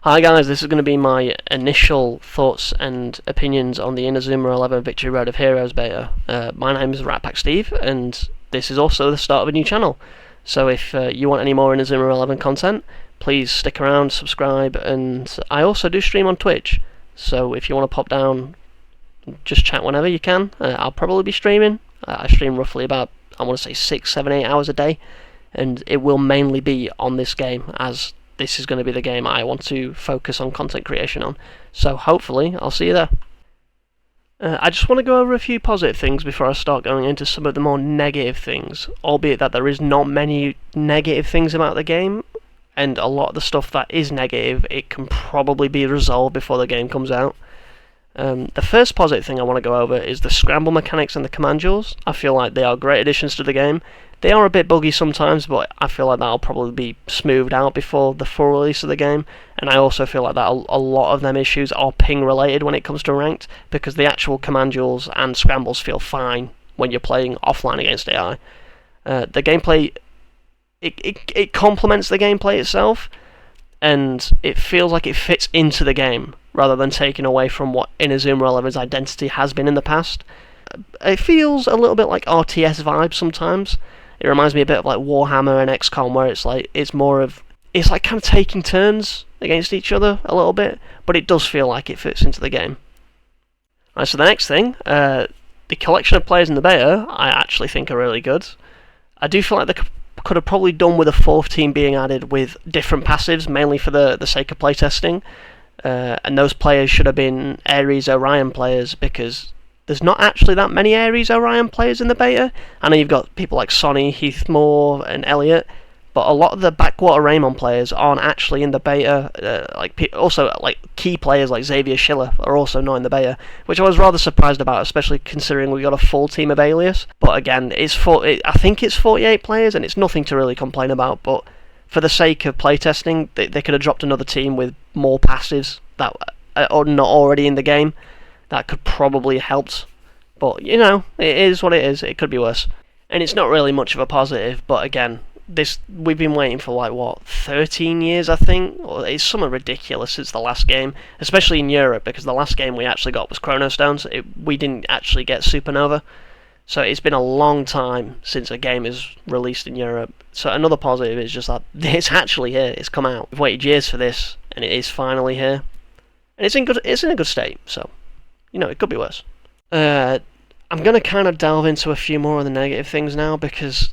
Hi guys, this is going to be my initial thoughts and opinions on the Inazuma 11 Victory Road of Heroes beta. My name is Ratpack Steve, and this is also the start of a new channel. So if you want any more Inazuma 11 content, please stick around, subscribe, and I also do stream on Twitch. So if you want to pop down, just chat whenever you can. I'll probably be streaming. I stream roughly about, I want to say 6, 7, 8 hours a day, and it will mainly be on this game, as this is going to be the game I want to focus on content creation on. So hopefully I'll see you there. I just want to go over a few positive things before I start going into some of the more negative things, albeit that there is not many negative things about the game, and a lot of the stuff that is negative, it can probably be resolved before the game comes out. The first positive thing I want to go over is the scramble mechanics and the command duels. I feel like they are great additions to the game. They are a bit buggy sometimes, but I feel like that'll probably be smoothed out before the full release of the game. And I also feel like that a lot of them issues are ping related when it comes to ranked, because the actual command duels and scrambles feel fine when you're playing offline against AI. The gameplay, it complements the gameplay itself, and it feels like it fits into the game rather than taking away from what Inazuma 11's identity has been in the past. It feels a little bit like RTS vibes sometimes. It reminds me a bit of like Warhammer and XCOM, where it's like kind of taking turns against each other a little bit, but it does feel like it fits into the game. Right, so the next thing, the collection of players in the beta, I actually think are really good. I do feel like they could have probably done with a fourth team being added with different passives, mainly for the sake of playtesting. And those players should have been Ares Orion players, because there's not actually that many Ares Orion players in the beta. I know you've got people like Sonny, Heathmore, and Elliot, but a lot of the Backwater Raymond players aren't actually in the beta. Also, key players like Xavier Schiller are also not in the beta, which I was rather surprised about, especially considering we got a full team of Alias. But again, I think it's 48 players, and it's nothing to really complain about. But for the sake of playtesting, they could have dropped another team with more passives that are not already in the game. That could probably have helped. But, you know, it is what it is. It could be worse. And it's not really much of a positive, but again, we've been waiting for 13 years, I think? Or it's something ridiculous since the last game, especially in Europe, because the last game we actually got was Chronostones. We didn't actually get Supernova. So it's been a long time since a game is released in Europe. So another positive is just that it's actually here. It's come out. We've waited years for this, and it is finally here. And it's in a good state, so, you know, it could be worse. I'm going to kind of delve into a few more of the negative things now, because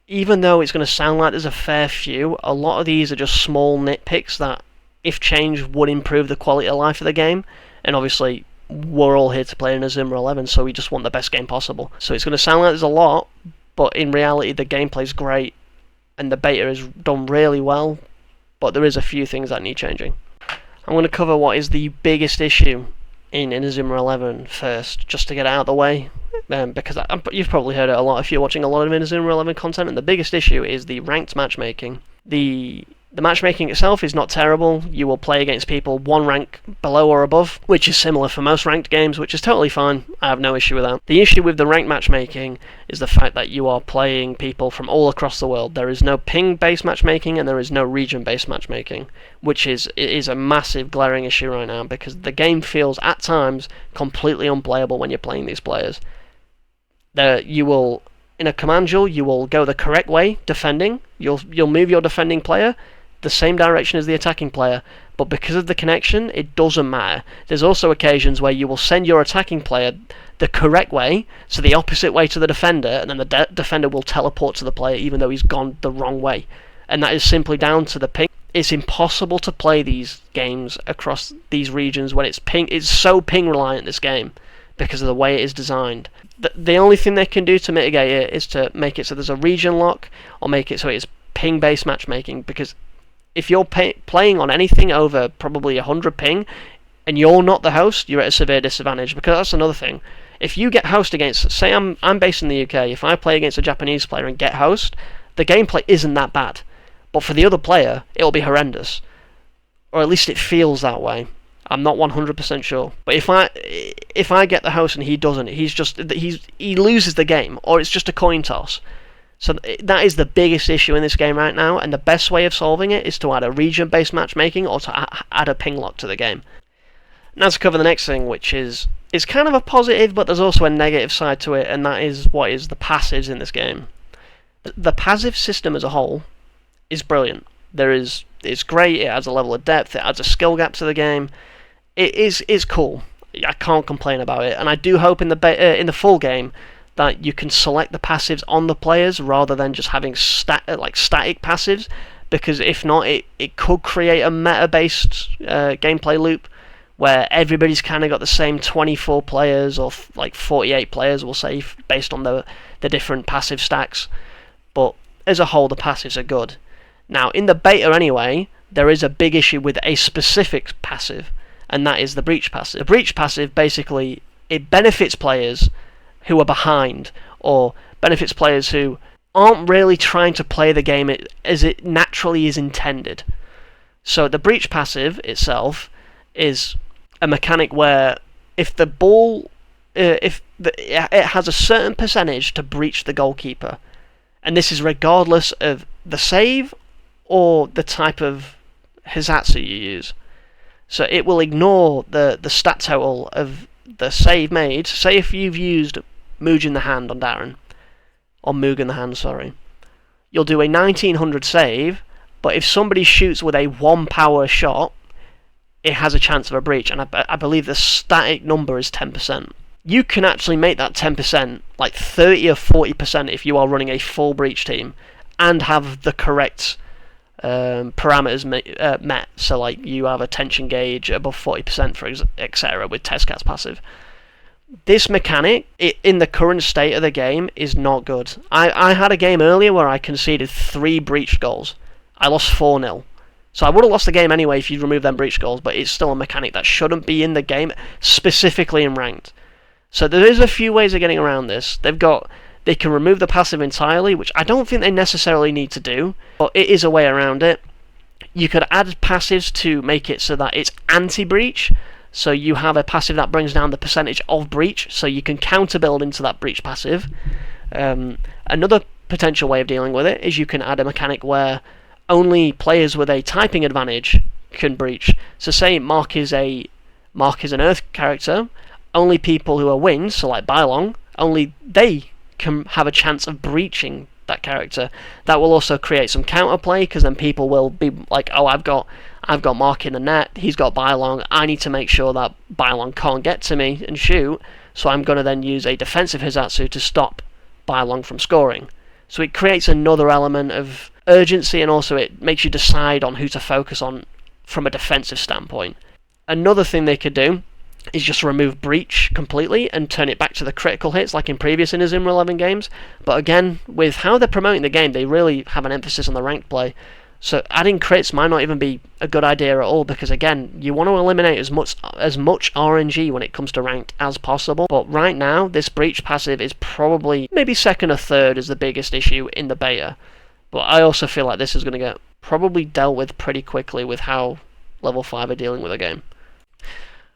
even though it's going to sound like there's a fair few, a lot of these are just small nitpicks that, if changed, would improve the quality of life of the game. And obviously, we're all here to play in Azuma 11, so we just want the best game possible. So it's going to sound like there's a lot, but in reality the gameplay's great, and the beta is done really well, but there is a few things that need changing. I'm going to cover what is the biggest issue in Inazuma 11 first, just to get it out of the way, because you've probably heard it a lot if you're watching a lot of Inazuma 11 content, and the biggest issue is the ranked matchmaking. The matchmaking itself is not terrible. You will play against people one rank below or above, which is similar for most ranked games, which is totally fine. I have no issue with that. The issue with the ranked matchmaking is the fact that you are playing people from all across the world. There is no ping-based matchmaking, and there is no region-based matchmaking, which is a massive glaring issue right now, because the game feels at times completely unplayable when you're playing these players. In a command duel, you will go the correct way, defending. You'll move your defending player the same direction as the attacking player, but because of the connection, it doesn't matter. There's also occasions where you will send your attacking player the correct way, so the opposite way to the defender, and then the defender will teleport to the player even though he's gone the wrong way. And that is simply down to the ping. It's impossible to play these games across these regions when it's so ping reliant, this game, because of the way it is designed. The only thing they can do to mitigate it is to make it so there's a region lock, or make it so it's ping-based matchmaking, because if you're playing on anything over probably 100 ping, and you're not the host, you're at a severe disadvantage, because that's another thing. If you get host against, say I'm based in the UK, if I play against a Japanese player and get host, the gameplay isn't that bad. But for the other player, it'll be horrendous. Or at least it feels that way. I'm not 100% sure. But if I get the host and he doesn't, he loses the game, or it's just a coin toss, So that is the biggest issue in this game right now, and the best way of solving it is to add a region-based matchmaking or to add a ping lock to the game. Now to cover the next thing, which is kind of a positive, but there's also a negative side to it, and that is what is the passives in this game. The passive system as a whole is brilliant. It's great. It adds a level of depth. It adds a skill gap to the game. It's cool. I can't complain about it, and I do hope in the full game that you can select the passives on the players rather than just having static passives, because if not, it could create a meta-based gameplay loop where everybody's kind of got the same 24 players or 48 players, we'll say, based on the different passive stacks. But as a whole, the passives are good. Now, in the beta anyway, there is a big issue with a specific passive, and that is the breach passive. The breach passive, basically, it benefits players who are behind, or benefits players who aren't really trying to play the game as it naturally is intended. So the breach passive itself is a mechanic where if the ball, it has a certain percentage to breach the goalkeeper, and this is regardless of the save or the type of Hizatsu you use. So it will ignore the stat total of the save made. Say if you've used Moog in the hand on Darren, or Moog in the hand, sorry, you'll do a 1900 save, but if somebody shoots with a 1 power shot, it has a chance of a breach, and I believe the static number is 10%. You can actually make that 10% like 30 or 40% if you are running a full breach team and have the correct parameters met. So like you have a tension gauge above 40% for etc. with Tezcat's passive. This mechanic, in the current state of the game, is not good. I had a game earlier where I conceded 3 breach goals. I lost 4-0. So I would have lost the game anyway if you remove them breach goals, but it's still a mechanic that shouldn't be in the game, specifically in ranked. So there is a few ways of getting around this. They can remove the passive entirely, which I don't think they necessarily need to do, but it is a way around it. You could add passives to make it so that it's anti-breach, so you have a passive that brings down the percentage of breach, so you can counter-build into that breach passive. Another potential way of dealing with it is you can add a mechanic where only players with a typing advantage can breach. So say Mark is an Earth character, only people who are Wind, so like Bylong, only they can have a chance of breaching that character. That will also create some counterplay, because then people will be like, oh, I've got Mark in the net, he's got Bylong, I need to make sure that Bylong can't get to me and shoot, so I'm going to then use a defensive Hizatsu to stop Bylong from scoring. So it creates another element of urgency, and also it makes you decide on who to focus on from a defensive standpoint. Another thing they could do is just remove breach completely and turn it back to the critical hits like in previous Inazuma 11 games. But again, with how they're promoting the game, they really have an emphasis on the ranked play. So adding crits might not even be a good idea at all, because again, you want to eliminate as much RNG when it comes to ranked as possible. But right now, this breach passive is probably maybe second or third as the biggest issue in the beta. But I also feel like this is going to get probably dealt with pretty quickly with how level 5 are dealing with the game.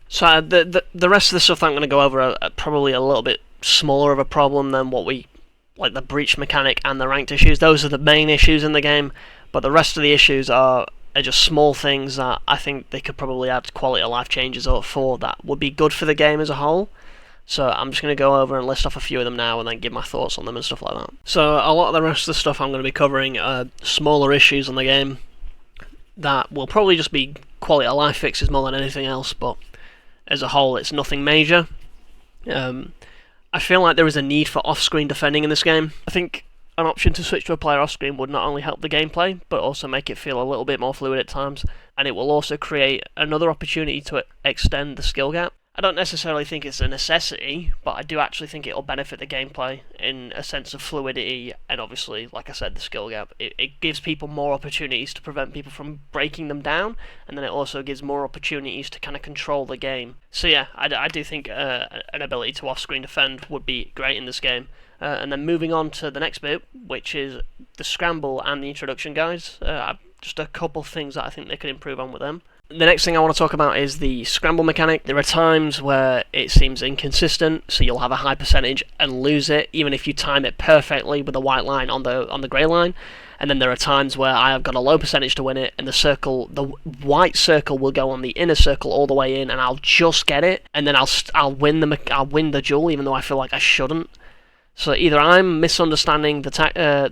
So the rest of the stuff that I'm going to go over are probably a little bit smaller of a problem than what we like the breach mechanic and the ranked issues. Those are the main issues in the game, but the rest of the issues are just small things that I think they could probably add quality of life changes for that would be good for the game as a whole. So I'm just going to go over and list off a few of them now and then give my thoughts on them and stuff like that. So a lot of the rest of the stuff I'm going to be covering are smaller issues in the game that will probably just be quality of life fixes more than anything else, but as a whole it's nothing major. I feel like there is a need for off-screen defending in this game. I think an option to switch to a player off-screen would not only help the gameplay, but also make it feel a little bit more fluid at times, and it will also create another opportunity to extend the skill gap. I don't necessarily think it's a necessity, but I do actually think it'll benefit the gameplay in a sense of fluidity, and obviously, like I said, the skill gap. It gives people more opportunities to prevent people from breaking them down, and then it also gives more opportunities to kind of control the game. So yeah, I do think an ability to off-screen defend would be great in this game. And then moving on to the next bit, which is the scramble and the introduction guys. Just a couple things that I think they could improve on with them. The next thing I want to talk about is the scramble mechanic. There are times where it seems inconsistent, so you'll have a high percentage and lose it, even if you time it perfectly with the white line on the grey line. And then there are times where I have got a low percentage to win it, and the white circle will go on the inner circle all the way in, and I'll just get it, and then I'll win the duel, even though I feel like I shouldn't. So either I'm misunderstanding the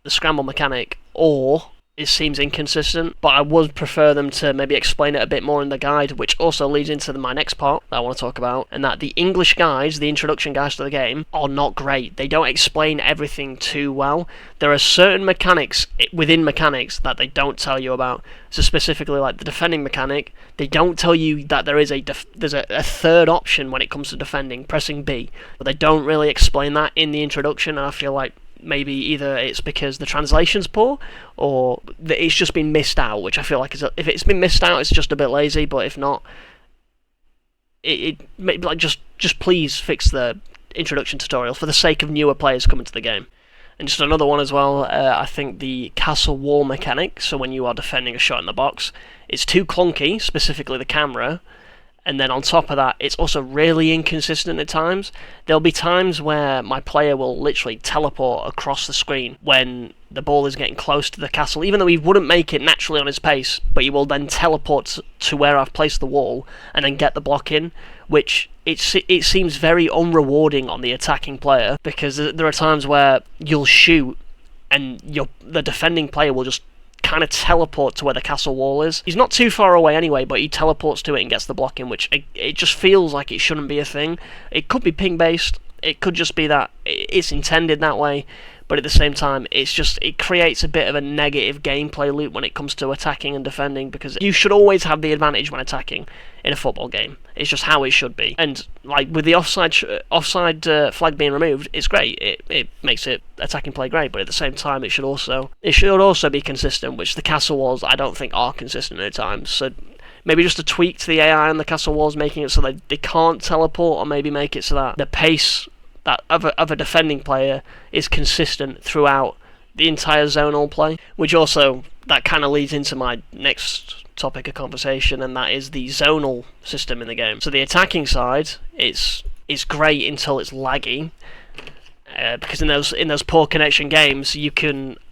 scramble mechanic, or it seems inconsistent, but I would prefer them to maybe explain it a bit more in the guide, which also leads into my next part that I want to talk about, and that the English guides, the introduction guides to the game, are not great. They don't explain everything too well. There are certain mechanics within mechanics that they don't tell you about. So specifically, like the defending mechanic, they don't tell you that there's a third option when it comes to defending, pressing B, but they don't really explain that in the introduction, and I feel like maybe either it's because the translation's poor, or that it's just been missed out, which I feel like if it's been missed out, it's just a bit lazy. But if not, just please fix the introduction tutorial for the sake of newer players coming to the game. And just another one as well, I think the castle wall mechanic, so when you are defending a shot in the box, it's too clunky, specifically the camera. And then on top of that, it's also really inconsistent at times. There'll be times where my player will literally teleport across the screen when the ball is getting close to the castle, even though he wouldn't make it naturally on his pace, but he will then teleport to where I've placed the wall and then get the block in, which it seems very unrewarding on the attacking player, because there are times where you'll shoot and the defending player will just kind of teleport to where the castle wall is. He's not too far away anyway, but he teleports to it and gets the block in, which it just feels like it shouldn't be a thing. It could be ping based, it could just be that it's intended that way, but at the same time, it creates a bit of a negative gameplay loop when it comes to attacking and defending, because you should always have the advantage when attacking in a football game. It's just how it should be. And like with the offside flag being removed, it's great. It makes it attacking play great, but at the same time, it should also be consistent, which the castle walls I don't think are consistent at times. So maybe just a tweak to the AI on the castle walls, making it so that they can't teleport, or maybe make it so that the pace of a defending player is consistent throughout the entire zonal play, which also that kind of leads into my next topic of conversation, and that is the zonal system in the game. So the attacking side, it's great until it's laggy, because in those poor connection games,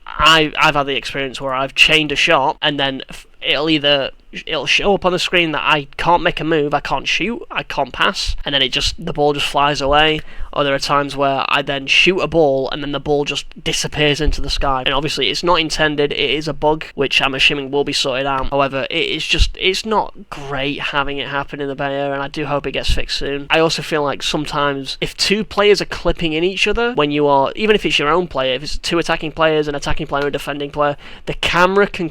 I've had the experience where I've chained a shot, and then it'll show up on the screen that I can't make a move, I can't shoot, I can't pass, and then the ball just flies away. Or there are times where I then shoot a ball and then the ball just disappears into the sky. And obviously it's not intended, it is a bug, which I'm assuming will be sorted out. However, it's not great having it happen in the beta, and I do hope it gets fixed soon. I also feel like sometimes if two players are clipping in each other, when you are, even if it's your own player, if it's two attacking players, an attacking player and a defending player, the camera can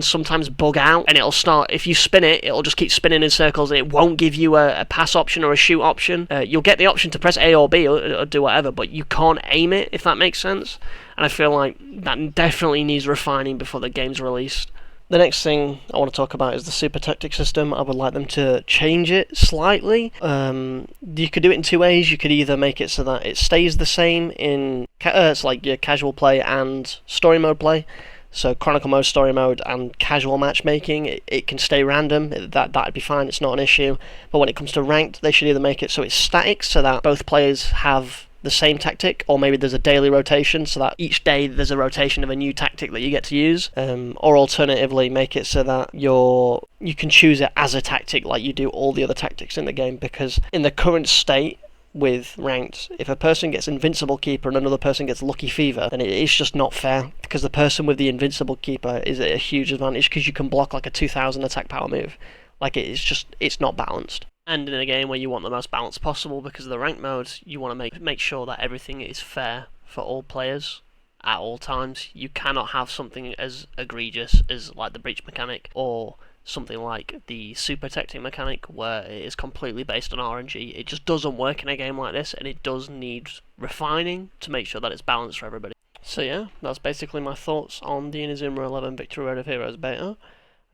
sometimes bug out, and it'll start, if you spin it, it'll just keep spinning in circles. It won't give you a pass option or a shoot option. You'll get the option to press A or B or do whatever, but you can't aim it, if that makes sense. And I feel like that definitely needs refining before the game's released. The next thing I want to talk about is the super tactic system. I would like them to change it slightly. You could do it in two ways. You could either make it so that it stays the same in it's like your casual play and story mode play. So Chronicle mode, story mode, and casual matchmaking, it can stay random, that'd be fine, it's not an issue. But when it comes to ranked, they should either make it so it's static, so that both players have the same tactic, or maybe there's a daily rotation, so that each day there's a rotation of a new tactic that you get to use. Or alternatively, make it so that you can choose it as a tactic like you do all the other tactics in the game, because in the current state, with ranked, if a person gets invincible keeper and another person gets lucky fever, then it is just not fair, because the person with the invincible keeper is at a huge advantage, because you can block like a 2000 attack power move. Like it's not balanced. And in a game where you want the most balance possible because of the ranked modes, you want to make sure that everything is fair for all players at all times. You cannot have something as egregious as like the breach mechanic, or something like the super tactic mechanic, where it is completely based on RNG. It just doesn't work in a game like this, and it does need refining to make sure that it's balanced for everybody. So yeah, that's basically my thoughts on the Inazuma 11 Victory Road of Heroes beta.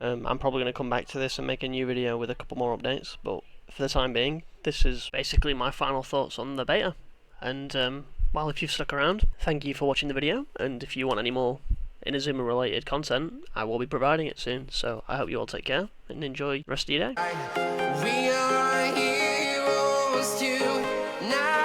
I'm probably going to come back to this and make a new video with a couple more updates, but for the time being, this is basically my final thoughts on the beta. And well, if you've stuck around, thank you for watching the video, and if you want any more Inazuma related content, I will be providing it soon. So I hope you all take care and enjoy the rest of your day. We are heroes tonight.